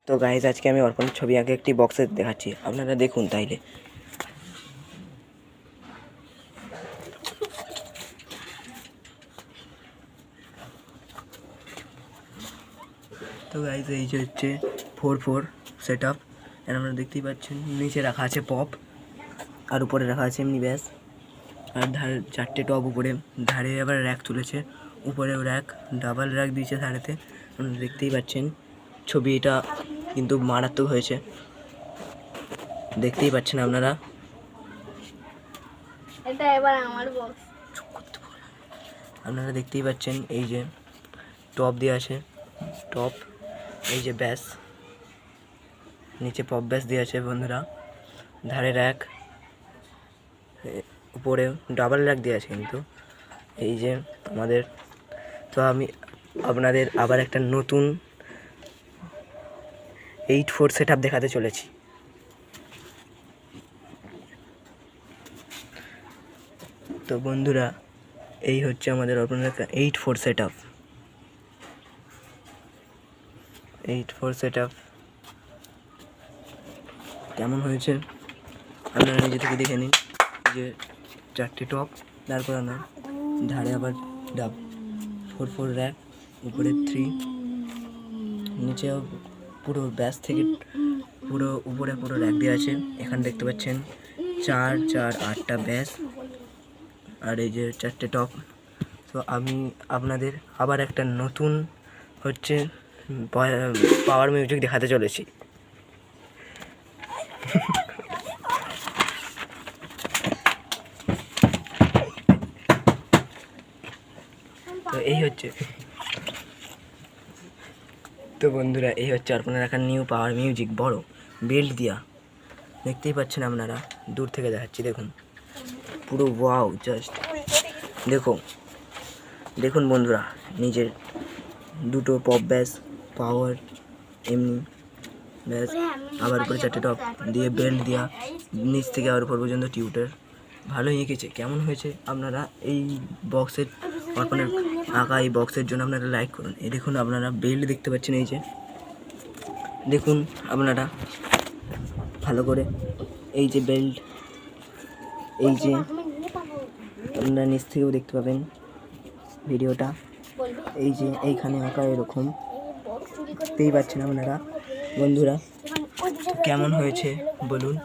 তো গাইজ আজকে আমি অর্পণের ছবি আঁকে একটি বক্সে দেখাচ্ছি, আপনারা দেখুন তাইলে। তো গাইজ এই যে হচ্ছে 4/4 সেট আপ, আপনারা দেখতেই পাচ্ছেন। নিচে রাখা আছে পপ, আর উপরে রাখা আছে এমনি ব্যাস। আর ধারে 4টে টপ, উপরে ধারে আবার র্যাক তুলেছে, উপরেও র্যাক, ডাবল র্যাক দিয়েছে ধারেতে। আপনারা দেখতেই পাচ্ছেন ছবিটা কিন্তু মারাত্মক হয়েছে, দেখতেই পাচ্ছেন আপনারা। এটা এবার আমার বক্স, আপনারা দেখতেই পাচ্ছেন এই যে টপ দেওয়া আছে, টপ, এই যে ব্যাস, নিচে পপ ব্যাস দেওয়া আছে বন্ধুরা, ধারে র্যাক, উপরে ডাবল র্যাক দেওয়া আছে কিন্তু। এই যে আমাদের, তো আমি আপনাদের আবার একটা নতুন 8/4 সেট আপ দেখাতে চলেছি। তো বন্ধুরা এই হচ্ছে আমাদের আপনার 8/4 সেট আপ। 8/4 সেট আপ কেমন হয়েছে আপনারা নিজে থেকে দেখে নিন। যে 4টে টপ, তারপর না ধারে আবার 4/4 র্যাক, উপরে 3, নিচেও পুরো ব্যাস থেকে পুরো উপরে পুরো র্যাক দেওয়া আছে। এখানে দেখতে পাচ্ছেন 4 4 8টা ব্যাস, আর এই যে 4টে টপ। তো আমি আপনাদের আবার একটা নতুন হচ্ছে পাওয়ার মিউজিক দেখাতে চলেছি। তো এই হচ্ছে, তো বন্ধুরা এই হচ্ছে আপনারা একটা নিউ পাওয়ার মিউজিক, বড় বেল্ট দিয়া, দেখতেই পাচ্ছেন আপনারা, দূর থেকে দেখাচ্ছি, দেখুন পুরো ওয়াও, জাস্ট দেখুন দেখুন বন্ধুরা, নিজের দুটো পপ ব্যাস, পাওয়ার এমনি ব্যাস, আবার উপরে 4টে টপ দিয়ে বেল্ট দিয়া, নিচ থেকে আবার উপর পর্যন্ত টিউটার। ভালোই এঁকেছে, কেমন হয়েছে আপনারা এই বক্সের অর্পণের আঁকা এই বক্সের জন্য আপনারা লাইক করুন। এই দেখুন আপনারা বেল্ট দেখতে পাচ্ছেন, এই যে দেখুন আপনারা ভালো করে, এই যে বেল্ট, এই যে আপনারা নিচ থেকেও দেখতে পাবেন ভিডিওটা, এই যে এইখানে আঁকা এরকম দেখতেই পাচ্ছেন আপনারা বন্ধুরা। কেমন হয়েছে বলুন।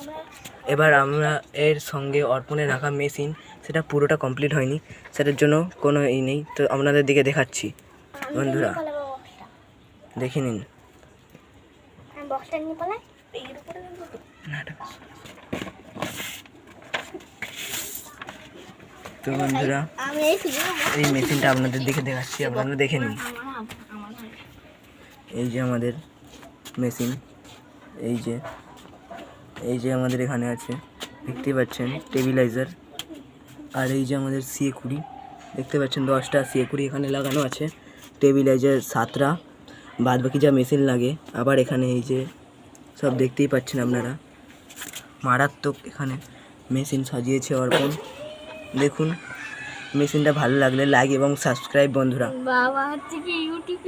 এবার আমরা এর সঙ্গে অর্পণের রাখা মেশিন, সেটা পুরোটা কমপ্লিট হয়নি, সেটার জন্য কোনো ই নেই, তো আপনাদের দিকে দেখাচ্ছি বন্ধুরা, দেখে নিন। তো বন্ধুরা এই মেশিনটা আপনাদের দিকে দেখাচ্ছি, আপনারা দেখে নিন। এই যে আমাদের মেশিন, এই যে আমাদের এখানে আছে, দেখতেই পাচ্ছেন টেবিলাইজার। আর এই যে আমাদের CA20 দেখতে পাচ্ছেন, 10টা CA20 এখানে লাগানো আছে, টেবিলাইজার 7টা, বাদ বাকি যা মেশিন লাগে। আবার এখানে এই যে সব দেখতেই পাচ্ছেন আপনারা, মারাত্মক এখানে মেশিন সাজিয়েছে অর্পণ। দেখুন মেশিনটা ভালো লাগলে লাইক এবং সাবস্ক্রাইব বন্ধুরা। বাবা হচ্ছে কি ইউটিউব